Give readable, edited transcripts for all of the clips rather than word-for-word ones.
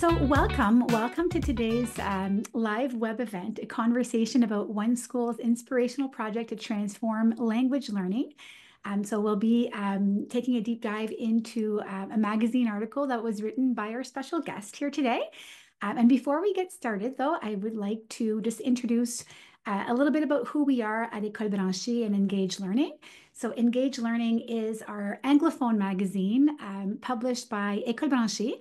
So welcome to today's live web event, a conversation about one school's inspirational project to transform language learning. So we'll be taking a deep dive into a magazine article that was written by our special guest here today. And before we get started, though, I would like to just introduce a little bit about who we are at École branchée and Engage Learning. So Engage Learning is our Anglophone magazine published by École branchée.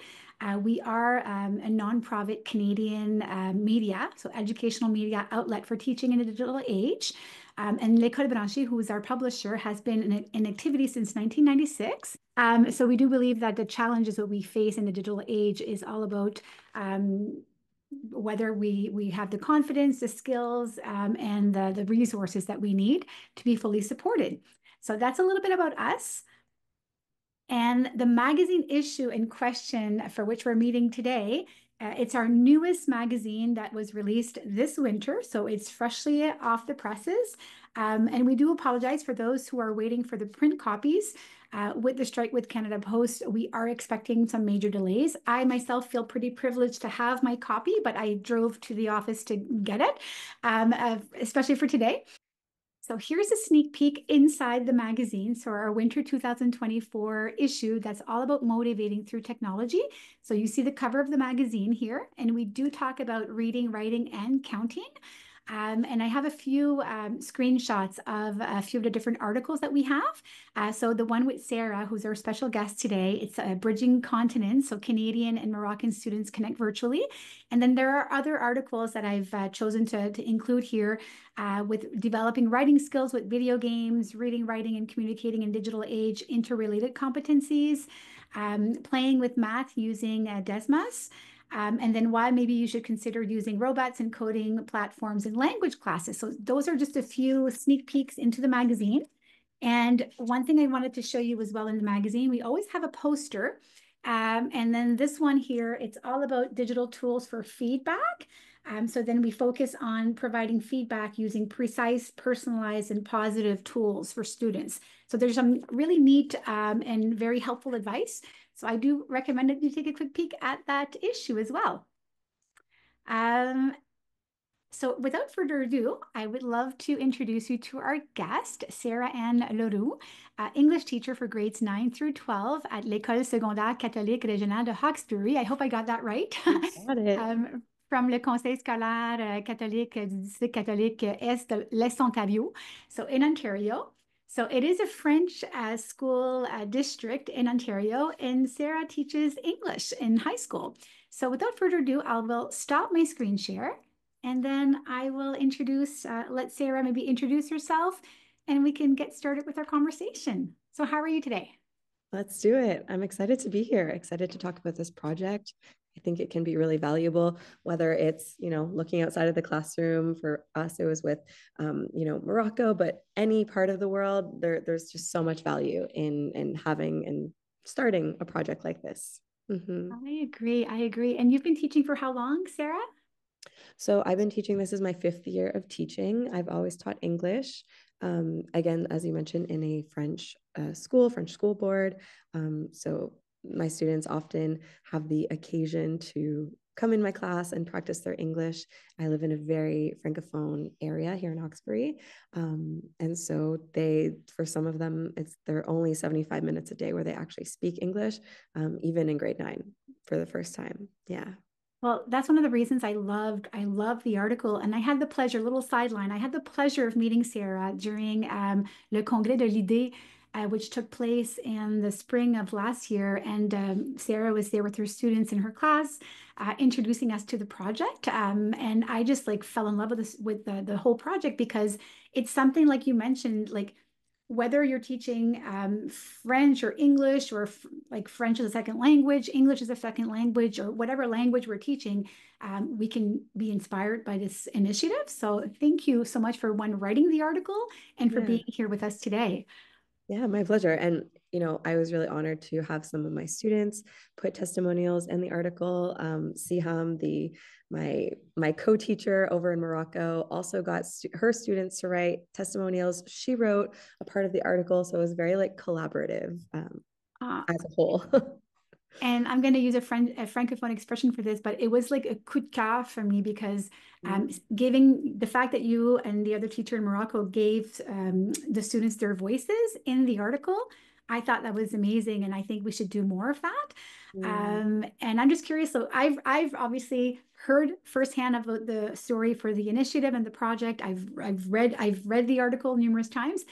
We are a non-profit Canadian media, so educational media outlet for teaching in a digital age. And L'École branchée, who is our publisher, has been in activity since 1996. So we do believe that the challenges that we face in the digital age is all about whether we have the confidence, the skills, and the resources that we need to be fully supported. So that's a little bit about us. And the magazine issue in question for which we're meeting today, it's our newest magazine that was released this winter. So it's freshly off the presses. And we do apologize for those who are waiting for the print copies. With the strike with Canada Post, we are expecting some major delays. I myself feel pretty privileged to have my copy, but I drove to the office to get it, especially for today. So here's a sneak peek inside the magazine. So our winter 2024 issue that's all about motivating through technology. So you see the cover of the magazine here, and we do talk about reading, writing, and counting. And I have a few screenshots of a few of the different articles that we have. So the one with Sarah, who's our special guest today, it's Bridging Continents, so Canadian and Moroccan Students Connect Virtually. And then there are other articles that I've chosen to include here with developing writing skills with video games, reading, writing, and communicating in digital age, interrelated competencies, playing with math using Desmas. And then why maybe you should consider using robots and coding platforms in language classes. So those are just a few sneak peeks into the magazine. And one thing I wanted to show you as well in the magazine, we always have a poster. And then this one here, it's all about digital tools for feedback. So then we focus on providing feedback using precise, personalized, and positive tools for students. So there's some really neat and very helpful advice. So I do recommend that you take a quick peek at that issue as well. So without further ado, I would love to introduce you to our guest, Sarah Anne Leroux, English teacher for grades 9 through 12 at l'École secondaire catholique régionale de Hawkesbury. I hope I got that right. Got it. From le Conseil scolaire catholique du district catholique Est de l'Est Ontario, so in Ontario. So it is a French school district in Ontario, and Sarah teaches English in high school. So without further ado, I will stop my screen share, and then I will let Sarah maybe introduce herself, and we can get started with our conversation. So how are you today? Let's do it. I'm excited to be here, excited to talk about this project. I think it can be really valuable, whether it's, looking outside of the classroom. For us, it was with, Morocco, but any part of the world, there's just so much value in having and starting a project like this. Mm-hmm. I agree. And you've been teaching for how long, Sarah? So I've been teaching. This is my 5th year of teaching. I've always taught English. Again, as you mentioned, in a French school board. So my students often have the occasion to come in my class and practice their English. I live in a very francophone area here in Hawkesbury. And so for some of them, they're only 75 minutes a day where they actually speak English, even in grade 9 for the first time. Yeah. Well, that's one of the reasons I loved the article. And I had the pleasure, little sideline, I had the pleasure of meeting Sarah during Le Congrès de l'Idée, which took place in the spring of last year. And Sarah was there with her students in her class, introducing us to the project. And I just fell in love with the whole project, because it's something like you mentioned, like whether you're teaching French or English, or French as a second language, English as a second language, or whatever language we're teaching, we can be inspired by this initiative. So thank you so much for writing the article and for being here with us today. Yeah, my pleasure. And, I was really honored to have some of my students put testimonials in the article. Siham, my co-teacher over in Morocco, also got her students to write testimonials. She wrote a part of the article, so it was very collaborative as a whole. And I'm going to use a francophone expression for this, but it was like a coup de cœur for me because giving the fact that you and the other teacher in Morocco gave the students their voices in the article, I thought that was amazing, and I think we should do more of that. Mm, And I'm just curious. So I've obviously heard firsthand of the story for the initiative and the project. I've read the article numerous times.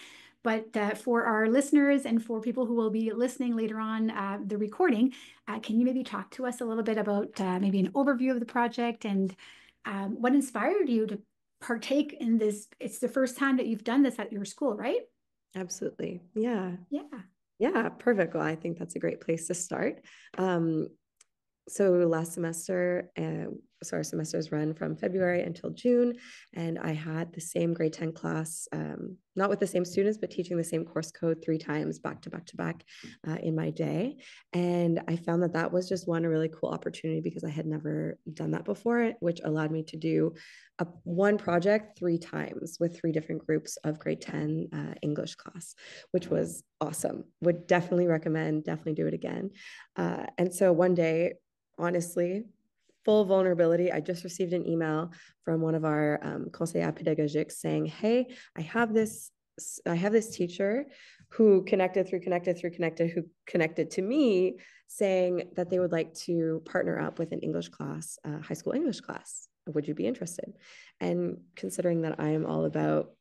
But for our listeners and for people who will be listening later on the recording, can you maybe talk to us a little bit about maybe an overview of the project and what inspired you to partake in this? It's the first time that you've done this at your school, right? absolutely. Yeah. Yeah. Yeah, perfect. Well, I think that's a great place to start. Um, so last semester, so our semesters run from February until June, and I had the same grade 10 class, not with the same students, but teaching the same course code 3 times back to back to back in my day. And I found that that was just one a really cool opportunity because I had never done that before, which allowed me to do one project 3 times with 3 different groups of grade 10 English class, which was awesome. Would definitely recommend, definitely do it again. And so one day, honestly, full vulnerability, I just received an email from one of our conseillers pédagogiques saying, "Hey, I have this teacher who who connected to me, saying that they would like to partner up with an English class, high school English class. Would you be interested?" And considering that I am all about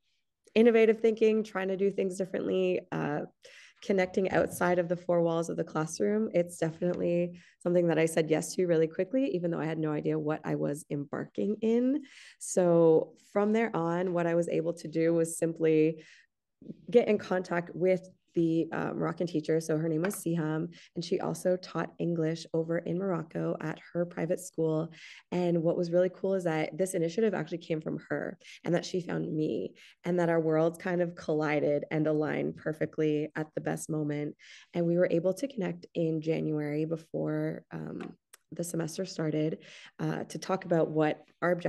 innovative thinking, trying to do things differently, connecting outside of the 4 walls of the classroom, it's definitely something that I said yes to really quickly, even though I had no idea what I was embarking in. So from there on, what I was able to do was simply get in contact with the Moroccan teacher. So her name was Siham, and she also taught English over in Morocco at her private school. And what was really cool is that this initiative actually came from her and that she found me, and that our worlds kind of collided and aligned perfectly at the best moment. And we were able to connect in January before the semester started to talk about what our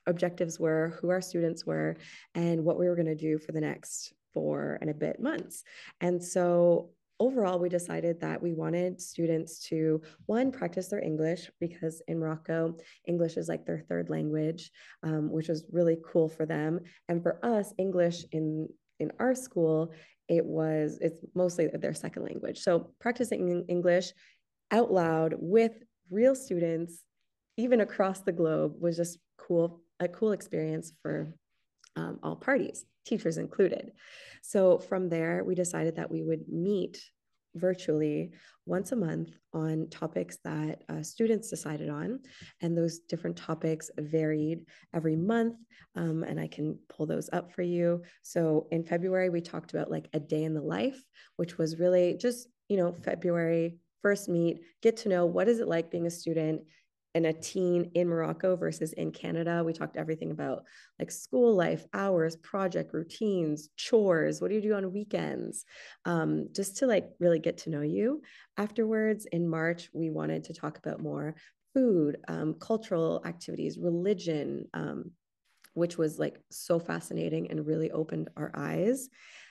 objectives were, who our students were, and what we were going to do for the next 4 and a bit months. And so overall, we decided that we wanted students to, one, practice their English, because in Morocco, English is like their third language, which was really cool for them. And for us, English in our school, it's mostly their second language. So practicing English out loud with real students, even across the globe, was just a cool experience for all parties, teachers included. So from there, we decided that we would meet virtually once a month on topics that students decided on. And those different topics varied every month. And I can pull those up for you. So in February, we talked about like a day in the life, which was really just, February first meet, get to know what is it like being a student and a teen in Morocco versus in Canada. We talked everything about like school life, hours, project routines, chores. What do you do on weekends? Just to like really get to know you. Afterwards, in March, we wanted to talk about more food, cultural activities, religion, which was like so fascinating and really opened our eyes.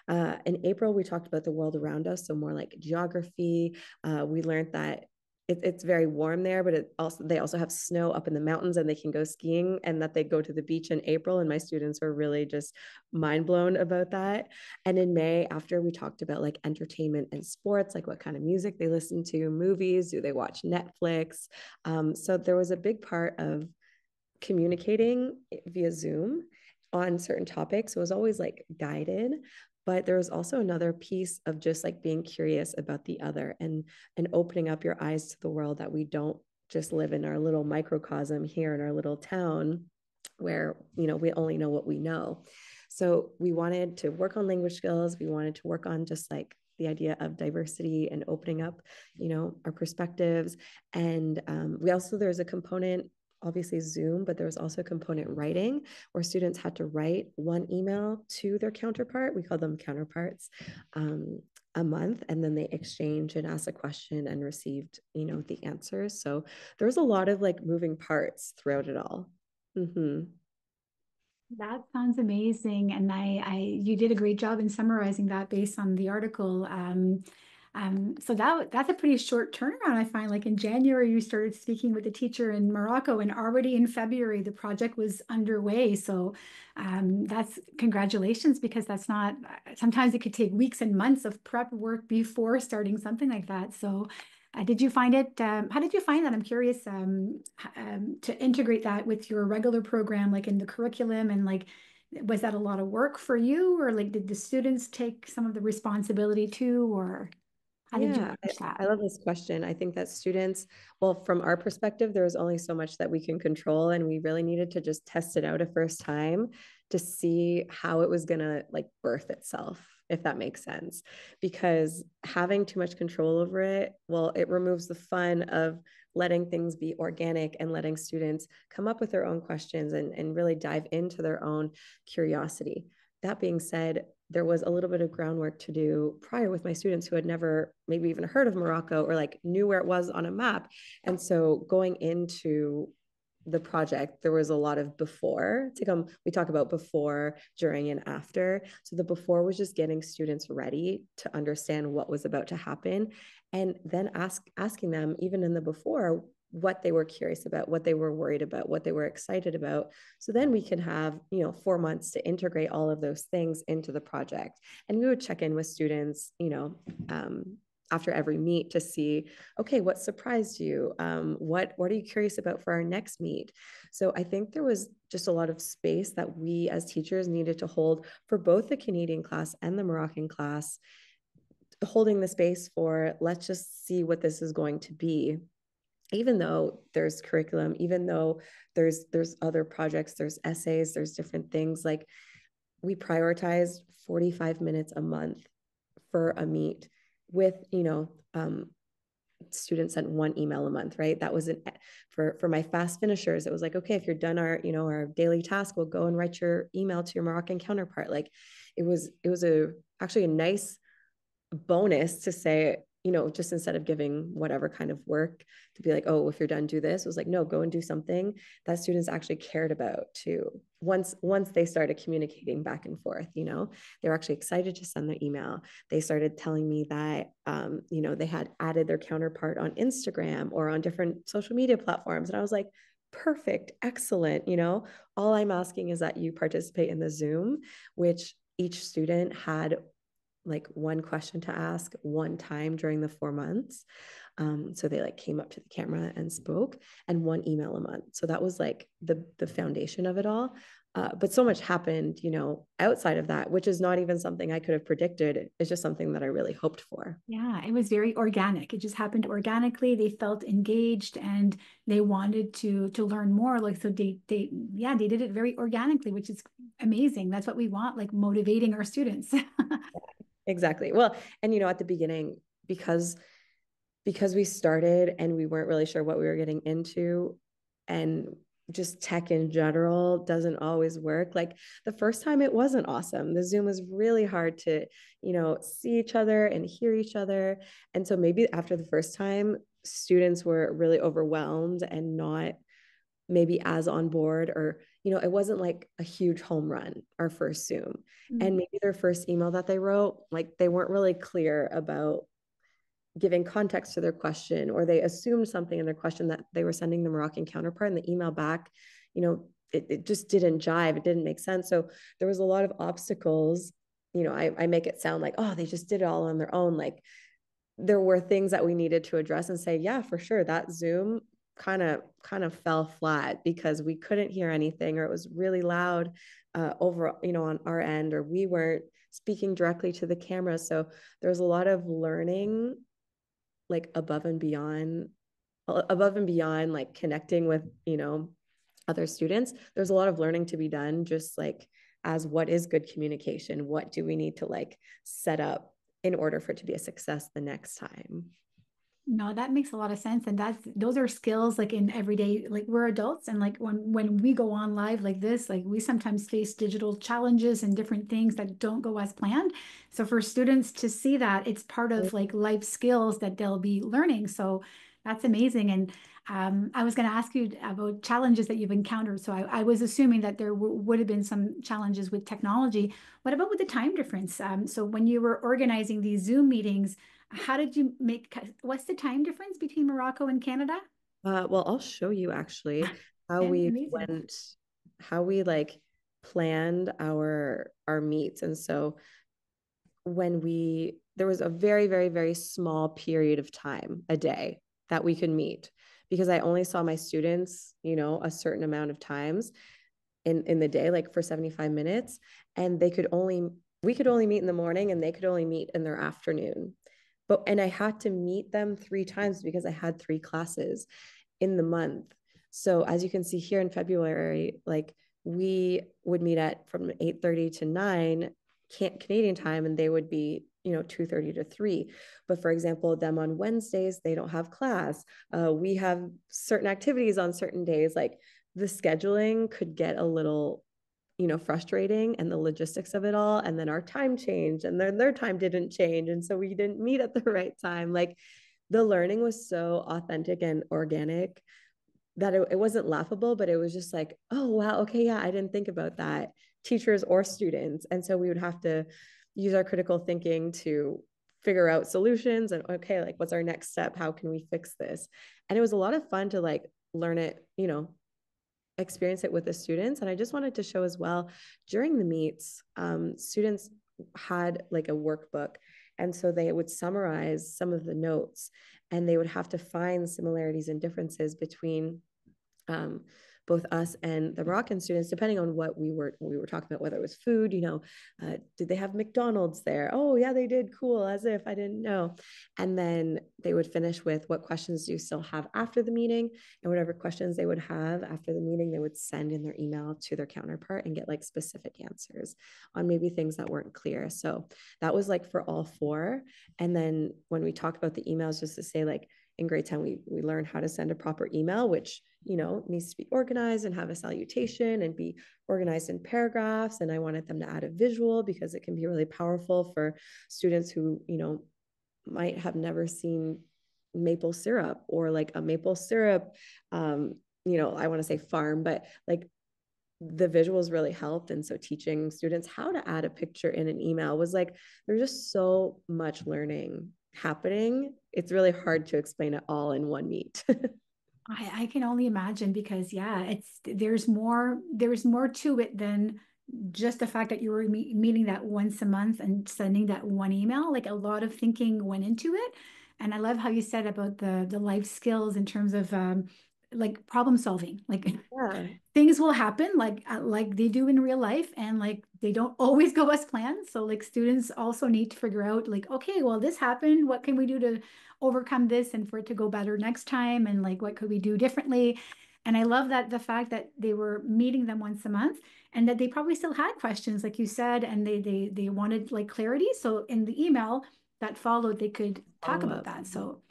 In April, we talked about the world around us, so more like geography. We learned that it's very warm there, but they also have snow up in the mountains and they can go skiing, and that they go to the beach in April. And my students were really just mind blown about that. And in May, after we talked about like entertainment and sports, like what kind of music they listen to, movies, do they watch Netflix? So there was a big part of communicating via Zoom on certain topics. It was always like guided, but there was also another piece of just like being curious about the other, and opening up your eyes to the world, that we don't just live in our little microcosm here in our little town where we only know what we know. So we wanted to work on language skills. We wanted to work on just like the idea of diversity and opening up our perspectives. And there's a component, obviously Zoom, but there was also a component writing, where students had to write one email to their counterpart. We call them counterparts. A month, and then they exchanged and asked a question and received the answers. So there was a lot of like moving parts throughout it all. Mm-hmm. That sounds amazing. And you did a great job in summarizing that based on the article. So that's a pretty short turnaround, I find. Like in January, you started speaking with the teacher in Morocco, and already in February, the project was underway. So that's congratulations, because that's not, sometimes it could take weeks and months of prep work before starting something like that. So did you find it, how did you find that? I'm curious to integrate that with your regular program, like in the curriculum, and like, was that a lot of work for you, or like did the students take some of the responsibility too, or how did you Yeah, manage that? I love this question. I think that students, well, from our perspective, there was only so much that we can control, and we really needed to just test it out a first time to see how it was gonna like birth itself, if that makes sense. Because having too much control over it, well, it removes the fun of letting things be organic and letting students come up with their own questions and really dive into their own curiosity. That being said, there was a little bit of groundwork to do prior with my students who had never maybe even heard of Morocco or like knew where it was on a map. And so going into the project, there was a lot of before. We talk about before, during, and after. So the before was just getting students ready to understand what was about to happen, and then asking them even in the before what they were curious about, what they were worried about, what they were excited about. So then we can have, 4 months to integrate all of those things into the project. And we would check in with students, after every meet to see, okay, what surprised you? What are you curious about for our next meet? So I think there was just a lot of space that we as teachers needed to hold for both the Canadian class and the Moroccan class, holding the space for let's just see what this is going to be, even though there's curriculum, even though there's other projects, there's essays, there's different things. Like we prioritized 45 minutes a month for a meet with, students sent one email a month, right? That was for my fast finishers. It was like, okay, if you're done our daily task, we'll go and write your email to your Moroccan counterpart. Like it was actually a nice bonus to say, just instead of giving whatever kind of work to be like, oh, if you're done, do this. It was like, no, go and do something that students actually cared about too. Once they started communicating back and forth, they were actually excited to send their email. They started telling me that, they had added their counterpart on Instagram or on different social media platforms. And I was like, perfect, excellent. All I'm asking is that you participate in the Zoom, which each student had like one question to ask one time during the 4 months. So they like came up to the camera and spoke, and one email a month. So that was like the foundation of it all. But so much happened, outside of that, which is not even something I could have predicted. It's just something that I really hoped for. Yeah, it was very organic. It just happened organically. They felt engaged and they wanted to learn more. Like so they did it very organically, which is amazing. That's what we want, like motivating our students. Exactly. Well, and at the beginning, because we started and we weren't really sure what we were getting into, and just tech in general doesn't always work. Like the first time it wasn't awesome. The Zoom was really hard to, see each other and hear each other. And so maybe after the first time, students were really overwhelmed and not maybe as on board, or it wasn't like a huge home run our first Zoom. And maybe their first email that they wrote, like they weren't really clear about giving context to their question, or they assumed something in their question that they were sending the Moroccan counterpart, and the email back, it just didn't jive. It didn't make sense. So there was a lot of obstacles. I make it sound like, oh, they just did it all on their own. Like there were things that we needed to address and say, yeah, for sure, that Zoom kind of fell flat because we couldn't hear anything, or it was really loud over, on our end, or we weren't speaking directly to the camera. So there's a lot of learning, like above and beyond like connecting with, other students. There's a lot of learning to be done, just like as what is good communication, what do we need to like set up in order for it to be a success the next time. No, that makes a lot of sense. And those are skills like in everyday, like we're adults, and like when we go on live like this, like we sometimes face digital challenges and different things that don't go as planned. So for students to see that, it's part of like life skills that they'll be learning. So that's amazing. And I was going to ask you about challenges that you've encountered. So I was assuming that there would have been some challenges with technology. What about with the time difference? So when you were organizing these Zoom meetings, how did you make, what's the time difference between Morocco and Canada? Well, I'll show you actually how we Amazing. went, how we like planned our meets. And so when we there was a very, very, very small period of time a day that we could meet because I only saw my students, a certain amount of times in the day, like for 75 minutes. And we could only meet in the morning and they could only meet in their afternoon. And I had to meet them 3 times because I had 3 classes in the month. So as you can see here in February, like we would meet at from 8:30 to 9 Canadian time, and they would be 2:30 to 3. But for example, them on Wednesdays, they don't have class. We have certain activities on certain days. Like the scheduling could get a little frustrating, and the logistics of it all, and then our time changed and then their time didn't change, and so we didn't meet at the right time. Like the learning was so authentic and organic that it wasn't laughable, but it was just like, oh wow, okay, yeah, I didn't think about that, teachers or students. And so we would have to use our critical thinking to figure out solutions and okay, like what's our next step, how can we fix this. And it was a lot of fun to like learn it, experience it with the students. And I just wanted to show as well, during the meets, students had like a workbook. And so they would summarize some of the notes and they would have to find similarities and differences between um, both us and the Moroccan students, depending on what we were talking about, whether it was food, did they have McDonald's there? Oh yeah, they did. Cool, as if I didn't know. And then they would finish with what questions do you still have after the meeting, and whatever questions they would have after the meeting, they would send in their email to their counterpart and get like specific answers on maybe things that weren't clear. So that was like for all four. And then when we talk about the emails, just to say like in grade 10 we learn how to send a proper email, which needs to be organized and have a salutation and be organized in paragraphs. And I wanted them to add a visual because it can be really powerful for students who might have never seen maple syrup or like a maple syrup I want to say farm, but like the visuals really helped. And so teaching students how to add a picture in an email was like, there's just so much learning happening. It's really hard to explain it all in one meet. I can only imagine because yeah, there's more to it than just the fact that you were meeting that once a month and sending that one email. Like a lot of thinking went into it. And I love how you said about the life skills in terms of like problem solving. Like Yeah. things will happen like they do in real life, and like they don't always go as planned. So like students also need to figure out like, okay, well, this happened, what can we do to overcome this and for it to go better next time, and like what could we do differently. And I love that the fact that they were meeting them once a month and that they probably still had questions like you said, and they wanted like clarity, so in the email that followed they could talk Follow about up. that. So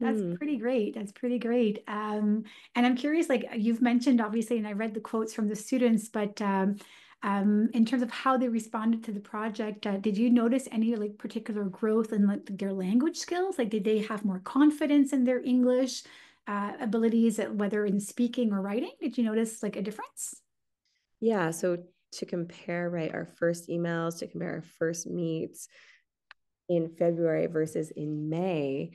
that's Mm-hmm. pretty great. That's pretty great. And I'm curious, like you've mentioned, obviously, and I read the quotes from the students, but in terms of how they responded to the project, did you notice any like particular growth in like their language skills? Like, did they have more confidence in their English abilities, whether in speaking or writing? Did you notice like a difference? Yeah. So to compare, right, our first emails, to compare our first meets in February versus in May,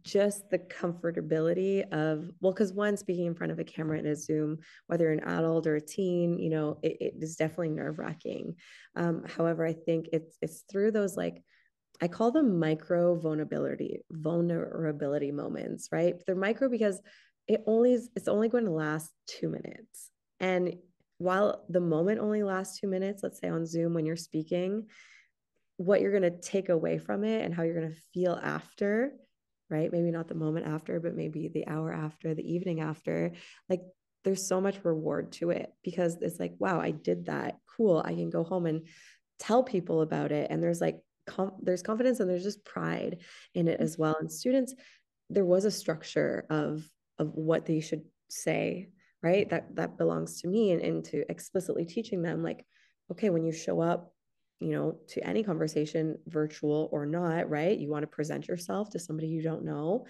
just the comfortability of, well, because one, speaking in front of a camera in a Zoom, whether you're an adult or a teen, it is definitely nerve wracking. However, I think it's through those like, I call them micro vulnerability moments, right? They're micro because it's only going to last 2 minutes. And while the moment only lasts 2 minutes, let's say on Zoom when you're speaking, what you're going to take away from it and how you're going to feel after, right? Maybe not the moment after, but maybe the hour after, the evening after. Like there's so much reward to it because it's like, wow, I did that. Cool. I can go home and tell people about it. And there's like, there's confidence and there's just pride in it as well. And students, there was a structure of what they should say, right? That belongs to me, and to explicitly teaching them like, okay, when you show up, to any conversation, virtual or not, right? You want to present yourself to somebody you don't know.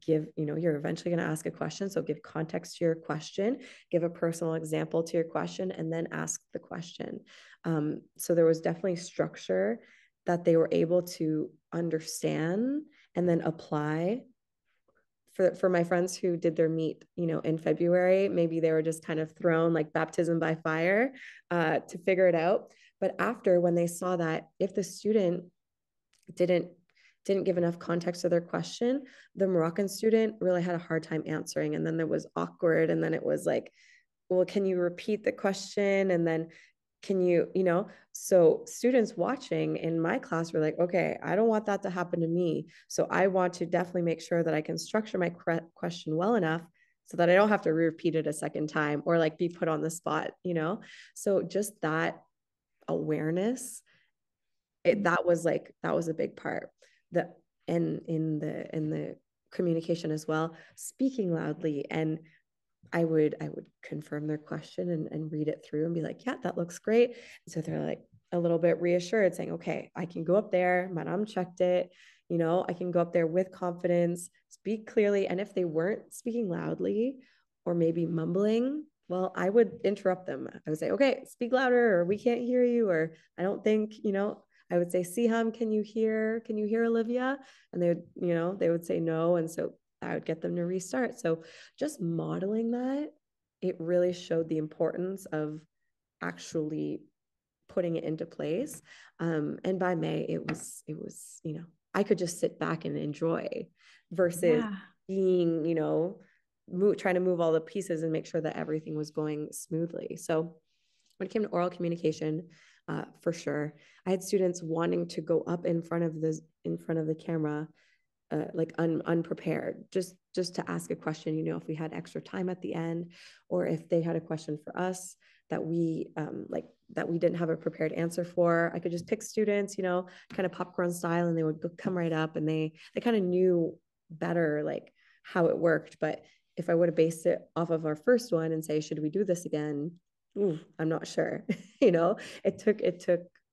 You're eventually going to ask a question. So give context to your question, give a personal example to your question, and then ask the question. So there was definitely structure that they were able to understand and then apply. For my friends who did their meet, in February, maybe they were just kind of thrown like baptism by fire to figure it out. But after, when they saw that if the student didn't give enough context to their question, the Moroccan student really had a hard time answering. And then there was awkward. And then it was like, well, can you repeat the question? And then can so students watching in my class were like, okay, I don't want that to happen to me. So I want to definitely make sure that I can structure my question well enough so that I don't have to repeat it a second time or like be put on the spot. So just that awareness, that was a big part. In the communication as well, speaking loudly, and I would confirm their question and read it through and be like, yeah, that looks great. So they're like a little bit reassured, saying, okay, I can go up there. Madame checked it. I can go up there with confidence, speak clearly. And if they weren't speaking loudly or maybe mumbling, well, I would interrupt them. I would say, okay, speak louder, or we can't hear you, or I don't think, I would say, Siham, can you hear Olivia? And they would say no. And so I would get them to restart. So just modeling that, it really showed the importance of actually putting it into place. And by May, it was, I could just sit back and enjoy versus Yeah. being, trying to move all the pieces and make sure that everything was going smoothly. So when it came to oral communication, for sure, I had students wanting to go up in front of the camera, like unprepared, just to ask a question, if we had extra time at the end, or if they had a question for us that we that we didn't have a prepared answer for. I could just pick students, kind of popcorn style, and they would come right up, and they kind of knew better like how it worked. But if I would have based it off of our first one and say, should we do this again? Ooh, I'm not sure. It took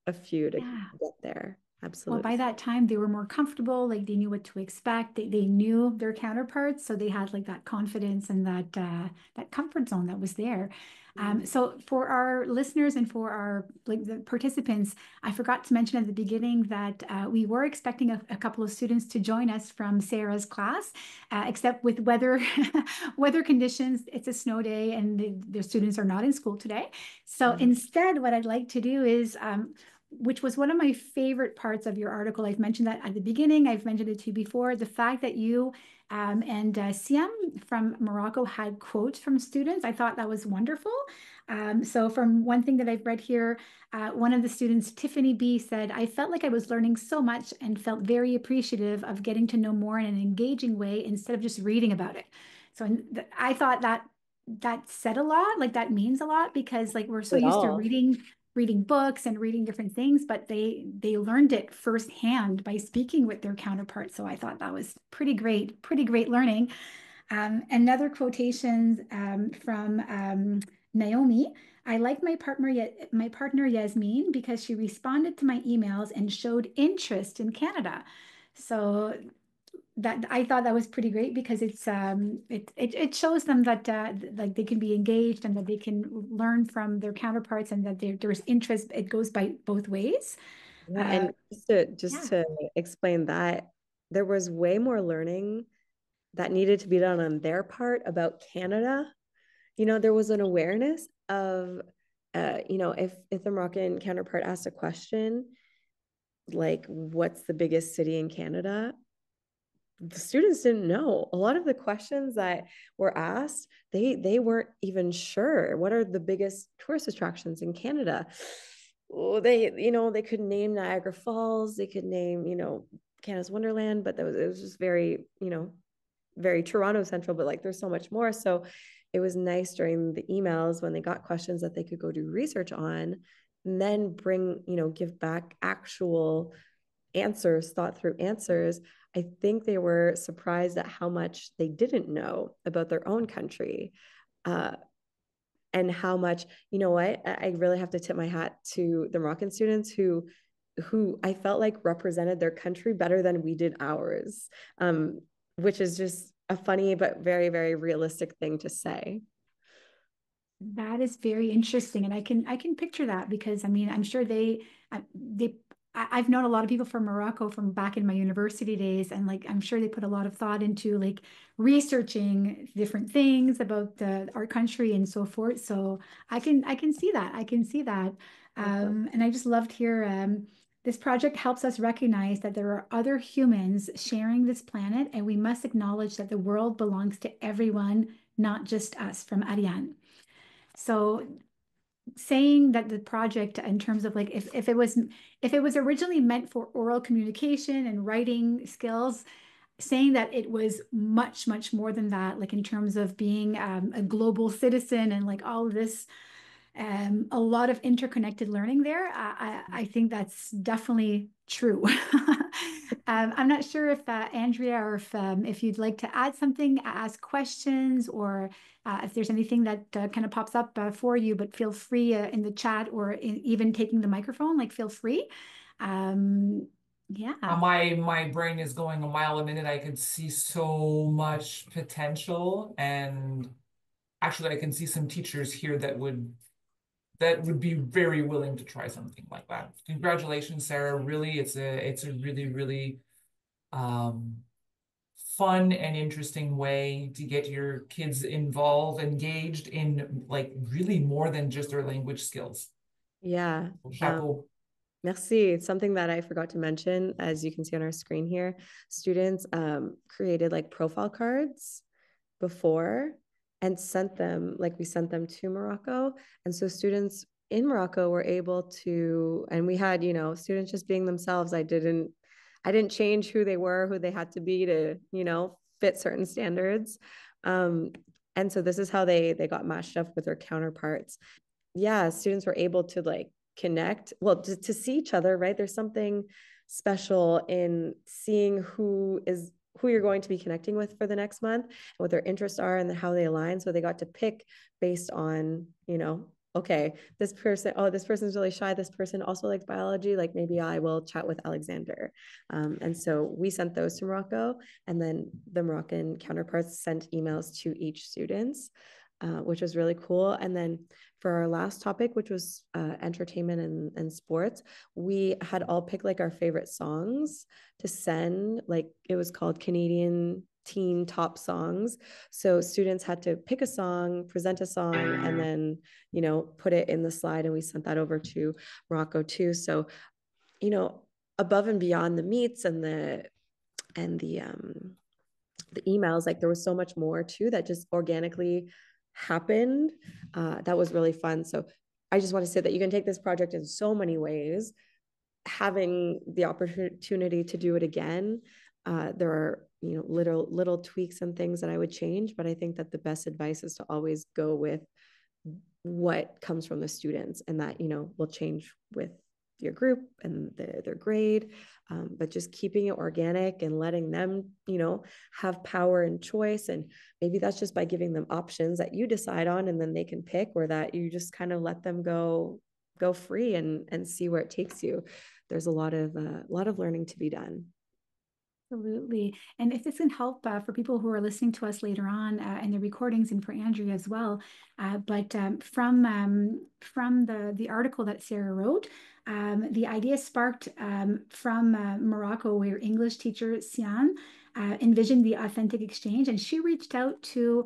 a few to Yeah. get there. Well, Absolutely. by that time, they were more comfortable, like they knew what to expect. They knew their counterparts, so they had like that confidence and that comfort zone that was there. So for our listeners and for our like the participants, I forgot to mention at the beginning that we were expecting a couple of students to join us from Sarah's class, except with weather weather conditions. It's a snow day, and the students are not in school today. So Yeah. instead, what I'd like to do is which was one of my favorite parts of your article. I've mentioned that at the beginning. I've mentioned it to you before. The fact that you and Siam from Morocco had quotes from students, I thought that was wonderful. So from one thing that I've read here, one of the students, Tiffany B, said, I felt like I was learning so much and felt very appreciative of getting to know more in an engaging way instead of just reading about it. So I thought that said a lot, like that means a lot, because like we're so At used to all. reading books and reading different things, but they learned it firsthand by speaking with their counterparts. So I thought that was pretty great learning. Another quotation from Naomi. I like my partner Yasmin because she responded to my emails and showed interest in Canada. So that I thought that was pretty great because it shows them that like they can be engaged and that they can learn from their counterparts and that there's interest. It goes by both ways. Yeah, Uh, and just yeah, to explain that, there was way more learning that needed to be done on their part about Canada. There was an awareness of, if the Moroccan counterpart asked a question, like, what's the biggest city in Canada? The students didn't know. A lot of the questions that were asked, they weren't even sure. What are the biggest tourist attractions in Canada? Oh, they could name Niagara Falls, they could name, Canada's Wonderland, but it was just very, very Toronto central, but like there's so much more. So it was nice during the emails when they got questions that they could go do research on, and then give back actual answers, thought through answers. I think they were surprised at how much they didn't know about their own country. Uh, and how much, you know what, I really have to tip my hat to the Moroccan students who I felt like represented their country better than we did ours, which is just a funny but very, very realistic thing to say. That is very interesting, and I can picture that because I mean I'm sure I've known a lot of people from Morocco from back in my university days, and like I'm sure they put a lot of thought into like researching different things about our country and so forth. So I can see that. I can see that, and I just loved here. This project helps us recognize that there are other humans sharing this planet, and we must acknowledge that the world belongs to everyone, not just us. From Ariane. So saying that the project in terms of like if it was originally meant for oral communication and writing skills, saying that it was much, much more than that, like in terms of being a global citizen and like all of this a lot of interconnected learning there. I think that's definitely true. I'm not sure if Andrea or if you'd like to add something, ask questions, or if there's anything that kind of pops up for you, but feel free in the chat or even taking the microphone, like feel free. Yeah. My brain is going a mile a minute. I could see so much potential, and actually, I can see some teachers here that would be very willing to try something like that. Congratulations, Sarah. Really, it's a really, really um, fun and interesting way to get your kids involved, engaged in like really more than just their language skills. Yeah. Chapeau. Merci. It's something that I forgot to mention. As you can see on our screen here, students created like profile cards before and sent them, like we sent them to Morocco. And so students in Morocco were able to, and we had, students just being themselves. I didn't change who they were, who they had to be to, fit certain standards. Um, and so this is how they got matched up with their counterparts. Yeah, students were able to like connect, well, to see each other, right? There's something special in seeing who you're going to be connecting with for the next month, what their interests are and how they align. So they got to pick based on, okay, this person's really shy. This person also likes biology. Like maybe I will chat with Alexander. And so we sent those to Morocco, and then the Moroccan counterparts sent emails to each students, which was really cool. And then for our last topic, which was entertainment and sports, we had all picked like our favorite songs to send. Like it was called Canadian Teen Top Songs. So students had to pick a song, present a song, and then, put it in the slide. And we sent that over to Morocco too. So, above and beyond the meets and the emails, like there was so much more too that just organically happened. That was really fun. So I just want to say that you can take this project in so many ways. Having the opportunity to do it again, there are little tweaks and things that I would change, but I think that the best advice is to always go with what comes from the students, and that will change with your group and their grade, but just keeping it organic and letting them have power and choice. And maybe that's just by giving them options that you decide on and then they can pick, or that you just kind of let them go free and see where it takes you. There's a lot of learning to be done. Absolutely. And if this can help for people who are listening to us later on in the recordings and for Andrea as well, but from the article that Sarah wrote, the idea sparked from Morocco, where English teacher Sian envisioned the authentic exchange, and she reached out to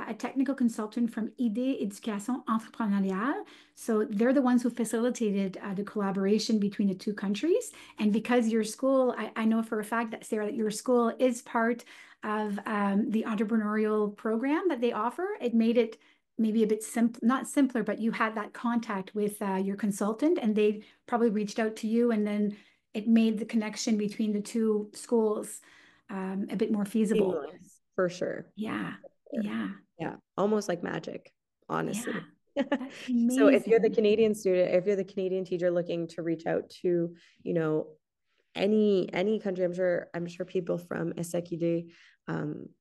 a technical consultant from Idée Éducation Entrepreneuriale. So they're the ones who facilitated the collaboration between the two countries. And because your school, I know for a fact that Sarah, that your school is part of the entrepreneurial program that they offer, it made it maybe a bit simple, not simpler, but you had that contact with your consultant, and they probably reached out to you, and then it made the connection between the two schools a bit more feasible. Seamless, for sure. Yeah, For sure. yeah, Yeah, almost like magic, yeah. honestly. That's So if you're the amazing. Canadian student, if you're the Canadian teacher looking to reach out to, you know, any country, I'm sure people from SAQD,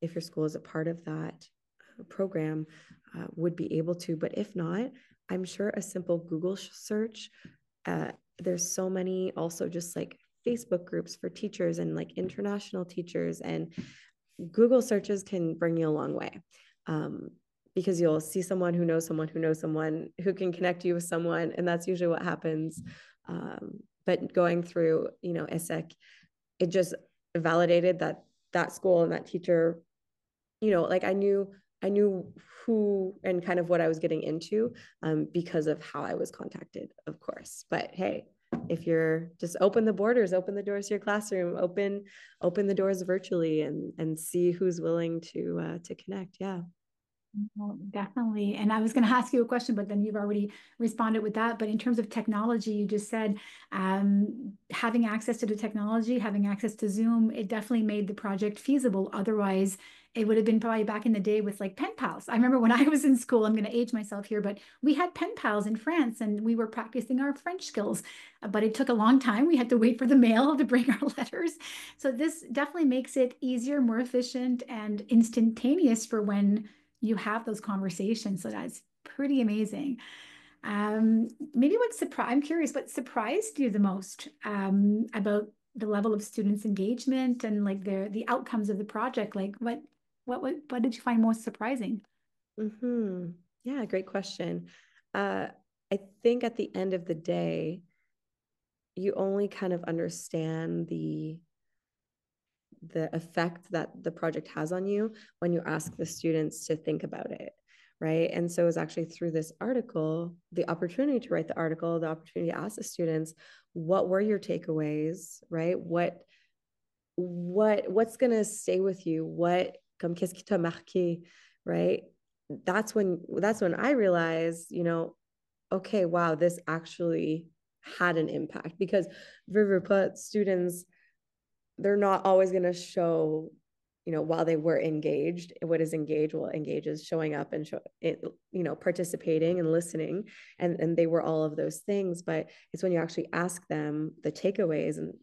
if your school is a part of that, program would be able to. But if not, I'm sure a simple Google search, there's so many also just like Facebook groups for teachers and like international teachers, and Google searches can bring you a long way. Because you'll see someone who knows someone who knows someone who can connect you with someone, and that's usually what happens. But going through, ESSEC, it just validated that school and that teacher, like I knew who and kind of what I was getting into, because of how I was contacted, of course. But hey, if you're just open the borders, open the doors to your classroom, open the doors virtually, and see who's willing to connect. Yeah. Well, definitely. And I was going to ask you a question, but then you've already responded with that. But in terms of technology, you just said having access to the technology, having access to Zoom, it definitely made the project feasible. Otherwise, it would have been probably back in the day with like pen pals. I remember when I was in school, I'm going to age myself here, but we had pen pals in France and we were practicing our French skills. But it took a long time. We had to wait for the mail to bring our letters. So this definitely makes it easier, more efficient, and instantaneous for when you have those conversations. So that's pretty amazing. Maybe I'm curious, what surprised you the most about the level of students' engagement and like the outcomes of the project? Like what did you find most surprising? Yeah, great question. I think at the end of the day, you only kind of understand the effect that the project has on you when you ask the students to think about it, right? And so it's actually through this article, the opportunity to write the article, the opportunity to ask the students, what were your takeaways, right? What's going to stay with you? What, comme qu'est-ce qui t'a marqué, right? That's when I realized, okay, wow, this actually had an impact, because River put students, they're not always going to show, while they were engaged. What is engaged? Well, engage is showing up and participating and listening, and they were all of those things. But it's when you actually ask them the takeaways, and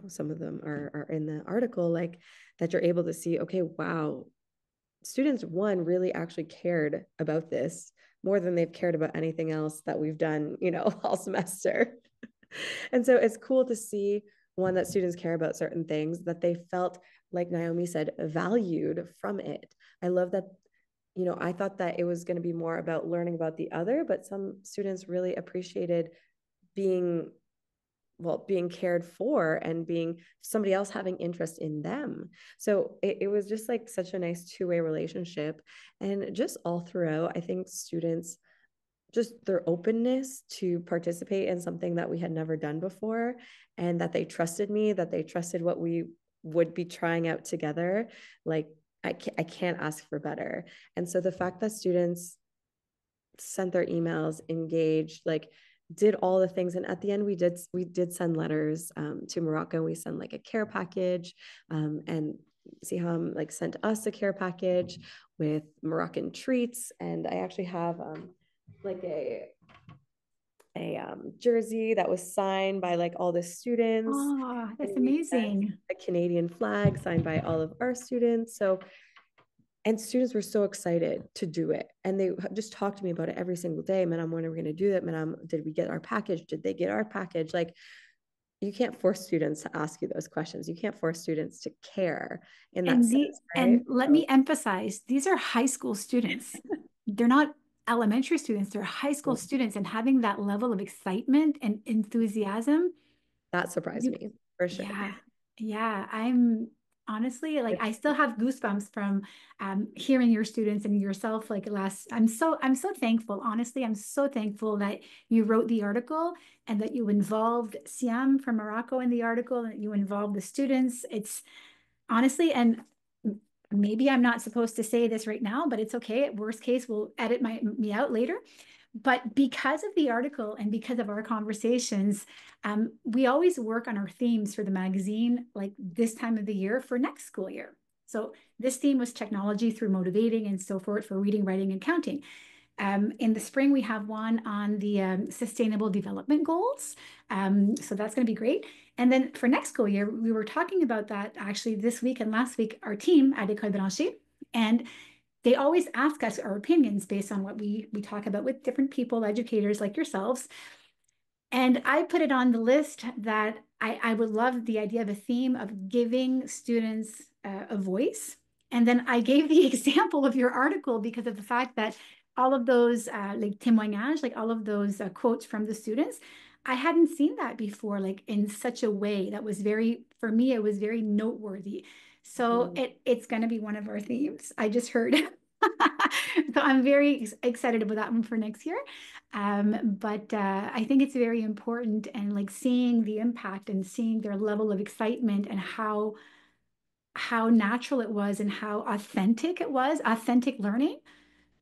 some of them are in the article, like that you're able to see, okay, wow, students really actually cared about this more than they've cared about anything else that we've done, all semester. And so it's cool to see, one, that students care about certain things, that they felt, like Naomi said, valued from it. I love that, I thought that it was going to be more about learning about the other, but some students really appreciated being cared for and being somebody else having interest in them. So it was just like such a nice two-way relationship. And just all throughout, I think students, just their openness to participate in something that we had never done before, and that they trusted me, that they trusted what we would be trying out together. Like I can't ask for better. And so the fact that students sent their emails, engaged, like did all the things, and at the end we did send letters to Morocco. We sent like a care package, and Siham like sent us a care package with Moroccan treats, and I actually have like a jersey that was signed by like all the students. Oh, that's And we sent amazing. a Canadian flag signed by all of our students. So, and students were so excited to do it, and they just talked to me about it every single day. Madam, when are we going to do that? Madam, did we get our package? Did they get our package? Like, you can't force students to ask you those questions. You can't force students to care in that sense, right? And let me emphasize, these are high school students. They're not elementary students, they're high school students, and having that level of excitement and enthusiasm, that surprised me for sure. Yeah, I'm honestly like I still have goosebumps from hearing your students and yourself like last. I'm so thankful. Honestly, I'm so thankful that you wrote the article and that you involved Siam from Morocco in the article and that you involved the students. It's honestly, and maybe I'm not supposed to say this right now, but it's okay. At worst case, we'll edit me out later. But because of the article and because of our conversations, we always work on our themes for the magazine, like this time of the year for next school year. So this theme was technology through motivating and so forth for reading, writing, and counting. In the spring, we have one on the sustainable development goals. So that's going to be great. And then for next school year, we were talking about that actually this week and last week, our team at École branchée. And they always ask us our opinions based on what we talk about with different people, educators like yourselves. And I put it on the list that I would love the idea of a theme of giving students a voice. And then I gave the example of your article because of the fact that all of those like témoignages, like all of those quotes from the students, I hadn't seen that before, like in such a way that was very, for me, it was very noteworthy. So it's going to be one of our themes. I just heard. So I'm very excited about that one for next year. But I think it's very important, and like seeing the impact and seeing their level of excitement and how natural it was and how authentic it was, authentic learning.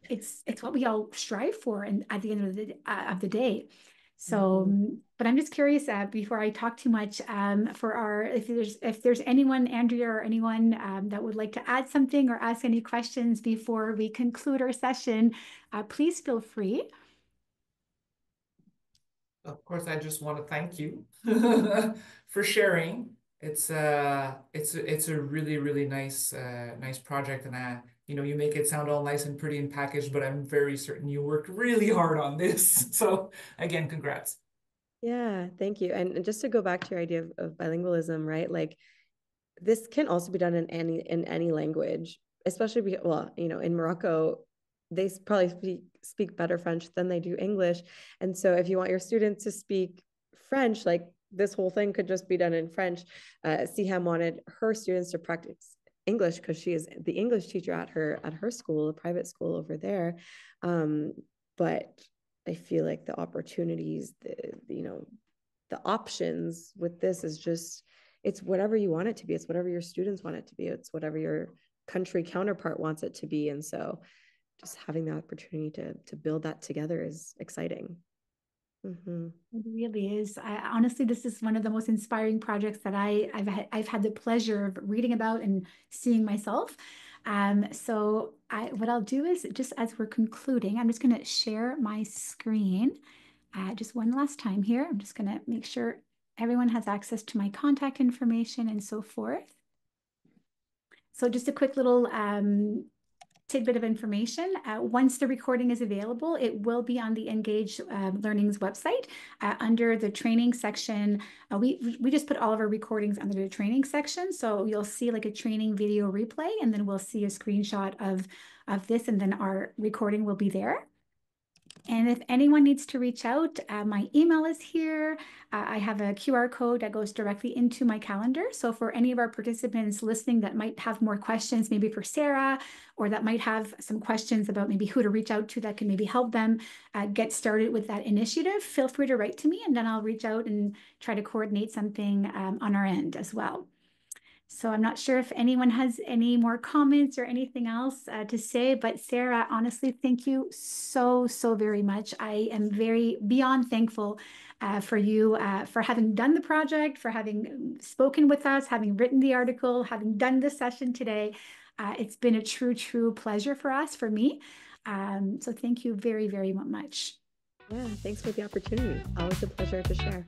It's what we all strive for, and at the end of the day. So, but I'm just curious, before I talk too much, for our, if there's anyone, Andrea or anyone that would like to add something or ask any questions before we conclude our session, please feel free. Of course, I just want to thank you for sharing. It's a really, really nice nice project, and you make it sound all nice and pretty and packaged, but I'm very certain you worked really hard on this. So again, congrats. Yeah, thank you. And just to go back to your idea of bilingualism, right? Like this can also be done in any language, especially well, in Morocco, they probably speak better French than they do English. And so if you want your students to speak French, like this whole thing could just be done in French. Siham wanted her students to practice English because she is the English teacher at her school, a private school over there. But I feel like the opportunities, the options with this is just, it's whatever you want it to be. It's whatever your students want it to be. It's whatever your country counterpart wants it to be. And so just having the opportunity to build that together is exciting. It really is. Honestly, this is one of the most inspiring projects that I've had the pleasure of reading about and seeing myself. So what I'll do is, just as we're concluding, I'm just going to share my screen just one last time here. I'm just going to make sure everyone has access to my contact information and so forth. So just a quick little tidbit of information. Once the recording is available, it will be on the Engage Learning's website under the training section. We just put all of our recordings under the training section. So you'll see like a training video replay, and then we'll see a screenshot of this, and then our recording will be there. And if anyone needs to reach out, my email is here. I have a QR code that goes directly into my calendar. So for any of our participants listening that might have more questions, maybe for Sarah, or that might have some questions about maybe who to reach out to that can maybe help them get started with that initiative, feel free to write to me, and then I'll reach out and try to coordinate something on our end as well. So I'm not sure if anyone has any more comments or anything else to say, but Sarah, honestly, thank you so, so very much. I am very beyond thankful for you, for having done the project, for having spoken with us, having written the article, having done this session today. It's been a true, true pleasure for us, for me. So thank you very, very much. Yeah, thanks for the opportunity. Always a pleasure to share.